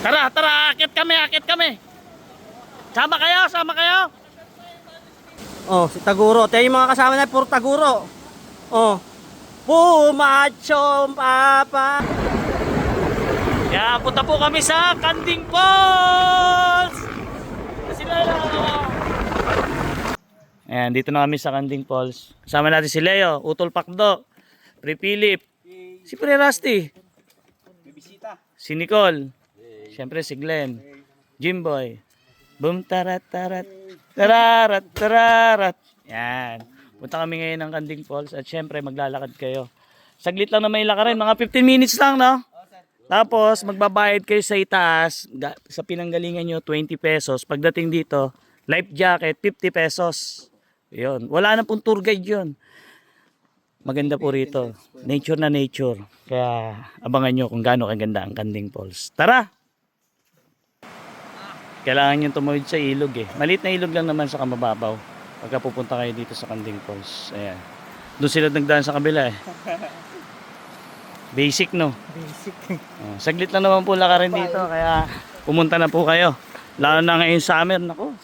Tara, tara, akit kami, akit kami. Sama kayo, sama kayo. Oh, si Taguro. Tayo yung mga kasama na puro Taguro. Oh. Pumacho papa. Kaya punta po kami sa Kanding Falls. Sila ayan, dito na kami sa Kanding Falls. Kasama natin si Leo, Utol Pakdo, Pre Philip, si Pre Rusty, si Nicole, siyempre si Glenn, Jimboy, boom tarat tarat, tararat tararat. Yan. Punta kami ngayon ng Kanding Falls at siyempre maglalakad kayo. Saglit lang na may lakarin, mga 15 minutes lang, no? Tapos magbabayad kayo sa itaas, sa pinanggalingan nyo 20 pesos. Pagdating dito, life jacket 50 pesos. Yun. Wala na pong tour guide yun. Maganda po rito. Nature na nature. Kaya abangan nyo kung gaano kaganda ang Kanding Falls. Tara! Kailangan nyo tumawid sa ilog eh. Maliit na ilog lang naman sa kamababaw. Pagka pupunta kayo dito sa Kanding Falls. Ayan. Doon sila nagdaan sa kabila eh. Basic no? Basic. Saglit lang naman po lakarin dito. Kaya pumunta na po kayo. Lalo na ngayon summer. Nako.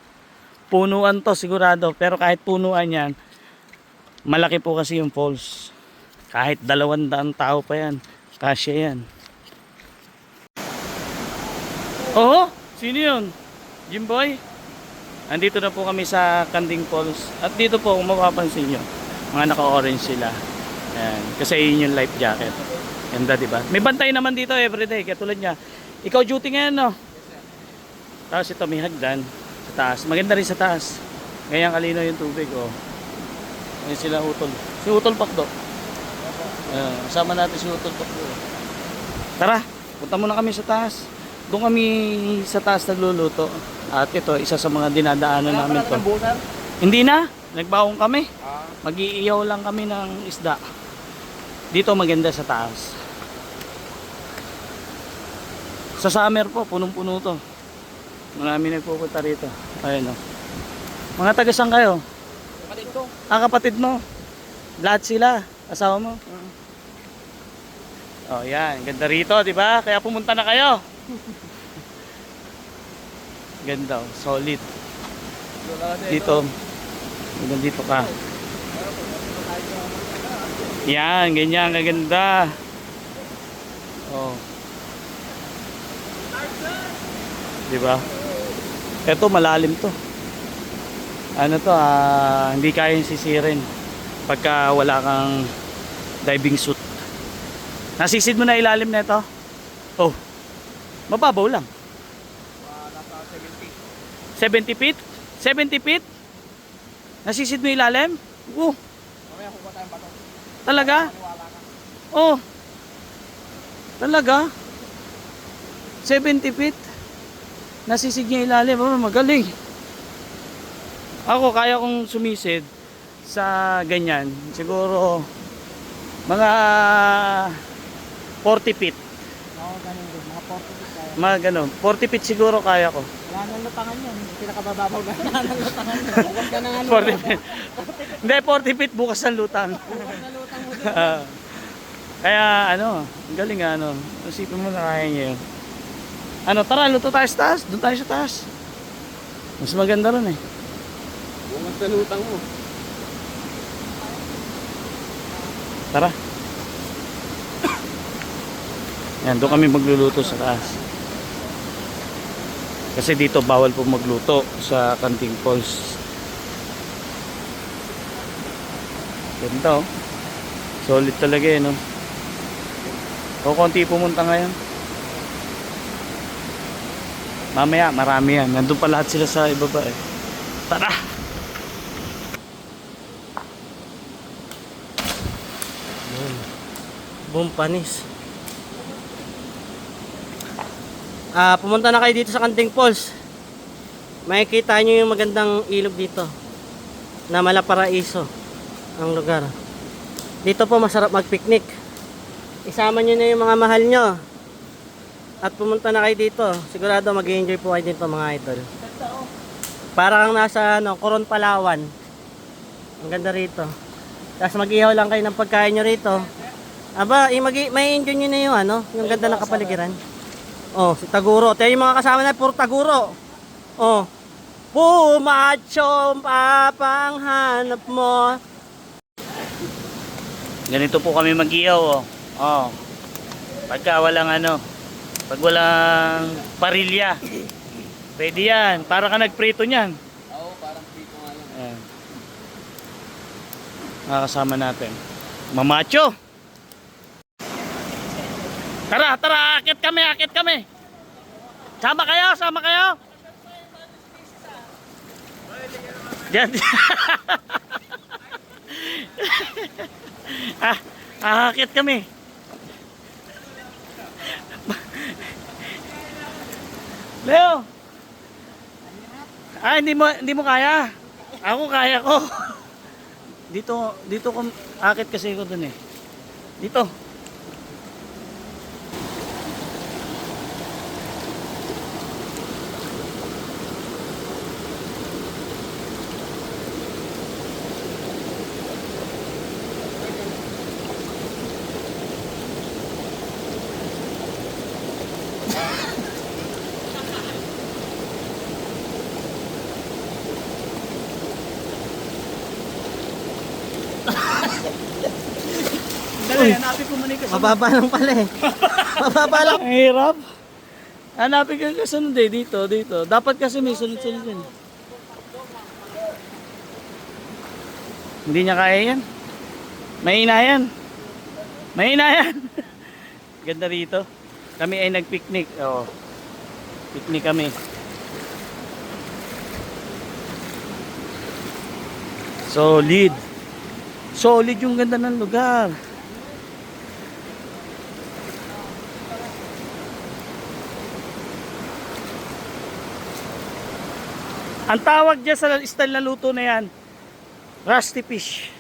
Punuan to sigurado. Pero kahit punuan yan, malaki po kasi yung falls. Kahit 200 tao pa yan. Kasya yan. Oo? Sino yun? Jimboy? Andito na po kami sa Kanding Falls. At dito po, kung mapapansin nyo, mga naka-orange sila. Ayan. Kasi yun yung life jacket. Ganda, diba? May bantay naman dito everyday. Kaya tulad niya. Ikaw duty ngayon, no? Tapos ito, may hagdan sa taas. Maganda rin sa taas. Ngayang kalino yung tubig, oh. Ayan sila Utol. Si Utol Pakdo. Kasama natin si Utol Pakdo. Tara, punta muna kami sa taas. Doon kami sa taas nagluluto. At ito, isa sa mga dinadaanan namin to. Hindi na. Nagbaong kami. Mag-iiyaw lang kami ng isda. Dito maganda sa taas. Sa summer po, punong-puno to. Marami nagpupunta rito. Ayun o. Mga taga-saan kayo? Kapatid ko. Kapatid mo. Lahat sila. Asawa mo. Oh, yan. Ganda rito, di ba? Kaya pumunta na kayo. Ganda, oh. Solid. Dito. Hanggang dito ka. Yan, ganyan, kaganda. Oh. Diba? Ito malalim to. Ano to, hindi kayang sisirin pagka wala kang diving suit. Nasisid mo na ilalim na ito? Oh. Mababaw lang. 70 feet? 70 feet? Nasisid mo ilalim? Oh. Talaga? Oh. Talaga? 70 feet? Nasisig niya ilalim. Oh, magaling. Ako kaya kong sumisid sa ganyan. Siguro mga 40 feet. Oo, ganun din. Mga 40 feet kaya. Mga ganun. 40 feet siguro kaya ko. Wala nang lutangan yun. Pinakabababaw na. Wala nang lutangan yun. Bukas ka na nga 40 feet. Hindi, 40 feet bukas ang lutang. Bukas na lutang mo din. Kaya ano, ang galing ano. Isipin mo na kaya niya yun. Ano, tara, luto tayo sa taas. Doon tayo sa taas. Mas maganda ron eh. Bukas na lutang mo. Tara. Yan, doon kami magluluto sa taas. Kasi dito bawal po magluto sa Kanding Falls. Ganda oh. Solid talaga eh, no? O konti pumunta ngayon. Mamaya marami yan. Nandun pa lahat sila sa ibaba eh. Tara! Boom, panis. Pumunta na kayo dito sa Kanding Falls. Makikita nyo yung magandang ilog dito na Malaparaiso ang lugar. Dito po masarap mag-picnic. Isama nyo na yung mga mahal nyo at pumunta na kayo dito. Sigurado mag-enjoy po kayo dito mga idol. Parang nasa Coron, Palawan. Ang ganda rito. Tapos mag-ihaw lang kayo ng pagkain nyo rito. Aba, may enjoy nyo na yung yung ganda ng kapaligiran. Oh, si Taguro. Tayo yung mga kasama na puro Taguro. Oh. Pumacho papanghanap mo. Ganito po kami mag-iyaw, oh. Oh. Pagka walang pag walang parilya. Pwede yan. Para ka nagprito niyan. Oo, parang prito nga lang. Ayan. Makakasama natin. Mamacho! Tara, tara! Akit kami, akit kami! Sama kayo, sama kayo! Diyan. Akit kami. Leo! Hindi mo kaya. Ako kaya ko. Dito ko akit kasi ko dun eh. Dito. Dali, hanapin ko muna yung kasunod. Mababa lang pala eh. Mababa lang. Ang hirap. Hanapin ko yung kasunod eh. Dito. Dapat kasi may sunod-sunod yun. Hindi niya kaya yan. Mahina yan. Mahina yan. Ganda rito. Kami ay nag-picnic. Oo. Picnic kami. Solid. Solid yung ganda ng lugar. Ang tawag dyan sa style na luto na yan, rusty fish.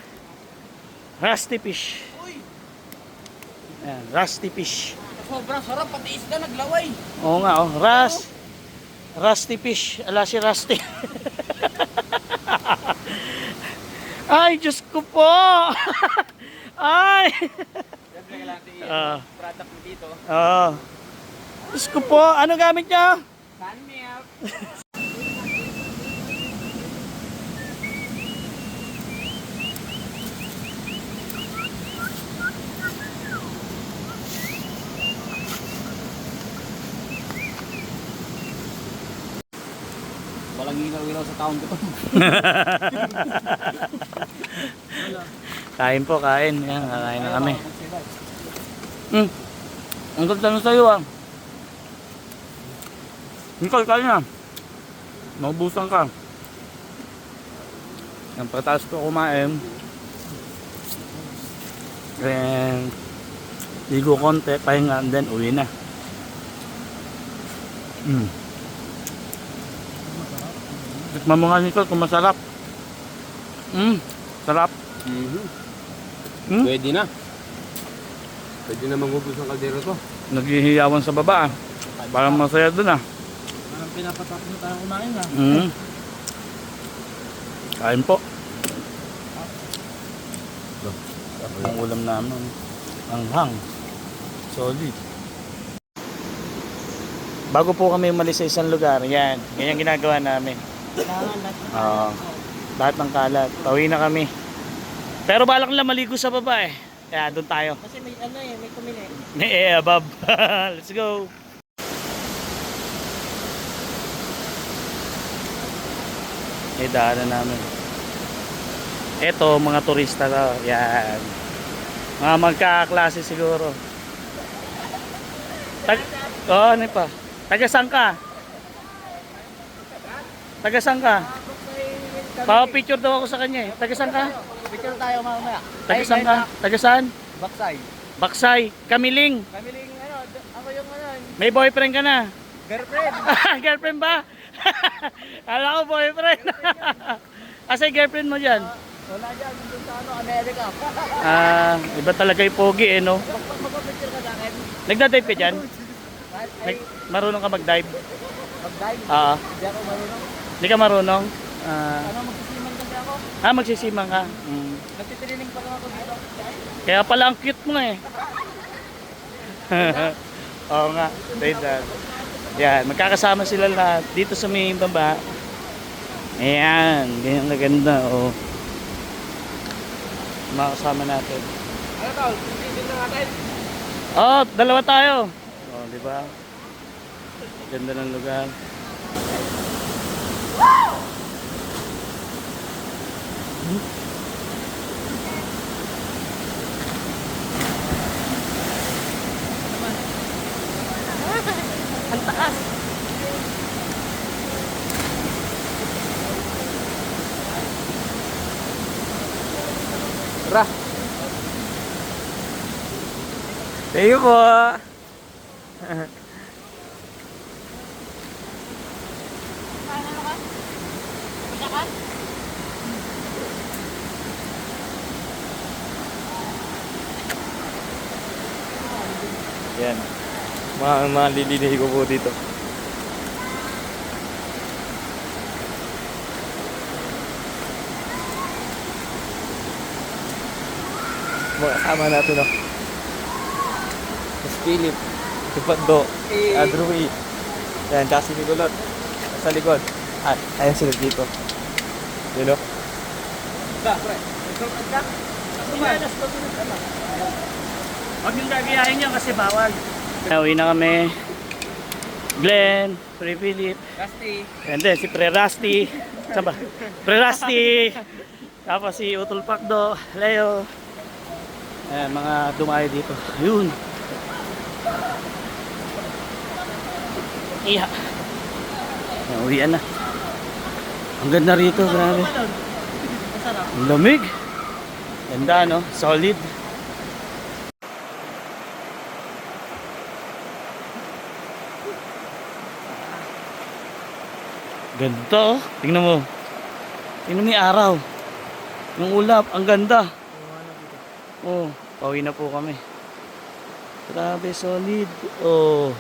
Rusty fish. Ayan, rusty fish. Sobrang sarap, pati isda naglaway. Oo nga, oh. Rusty fish. Ala si Rusty. Ay, Diyos ko po. Ay. Siyempre kailangan Ah. product mo dito. Oo. Diyos ko po. Ano gamit niya? Sun milk. Walang ilaw-ilaw sa taon ko to. Kain po, kain. Yan, kakain na kami. Ang ganda na sa'yo ah. Ikaw, kain na. Maubusan ka. Ang pagkatapos ko kumain. Then, ligo konti, pahinga, and then uwi na. Tikman mo nga nito kung masarap. Sarap. Pwede na. Pwede na mangubos ng kaldero to. Naghihiyawan sa baba ah. Parang masaya dun ah. Parang pinapatapos na tayo kumain ha. Kain po. Ang ulam namin. Ang hang. Solid. Bago po kami umalis sa isang lugar, yan. Ganyan ginagawa namin. Oo. Lahat ng kalat. Pauwi na kami. Pero balak nila maligo sa baba eh. Kaya doon tayo. Kasi may may kumili. May above. Let's go. Daanan namin. Ito, mga turista to. Yan. Mga magkaklase siguro. Ano pa? Taga-saan ka? Taga-saan ka? Pa-picture daw ako sa kanya eh. Taga-saan ka? Picture tayo mamaya. Taga-saan ka? Taga-saan? Baksay. Baksay. Kamiling. Kamiling ako yung May boyfriend ka na? girlfriend. Girlfriend ba? Kala ko boyfriend. Asa girlfriend mo dyan? Wala dyan, dun sa Amerika. Iba talaga yung pogi eh, no? Magpapicture ka sa akin. Nagda-dive ka dyan? Ay, Marunong ka mag-dive? mag-dive. Oo. Hindi ako marunong. Hindi ka marunong? Ano, magsisiman kasi ako. Magsisimang ka? Nagtitraining pa lang ako dito. Kaya pala ang cute mo eh. Oo nga, Trinidad. Yan, magkakasama sila lahat dito sa may baba. Ayan, ganyan kaganda, oh. Makakasama natin. Ano tol? Pilitin na natin. Oh, dalawa tayo. Oh, di ba? Ganda ng lugar. Ang taas. Tara. Thank you po. Yan. Mga lilihi ko po dito. Mga kasama natin, no? Si Philip, si Pando, si Adrui. Yan, tsaka si Nicolot. Sa likod. At, ayan sila dito. Yun, no? Huwag yung gagayahin niya kasi bawal. Uwi na kami. Glenn, Pre Philip. Rusty. And then si Pre Rusty. Saan ba? Pre Rusty. Tapos si Utol Pakdo, Leo. Ayan, mga dumayo dito. Ayun. Iya. Ayan, uwian na. Ang ganda rito, grabe. Ang lamig. Ganda, no? Solid. Ganda, oh. Tingnan mo. Tingnan mo yung araw. Yung ulap, ang ganda. Oh, pauwi na po kami. Grabe, solid. Oh.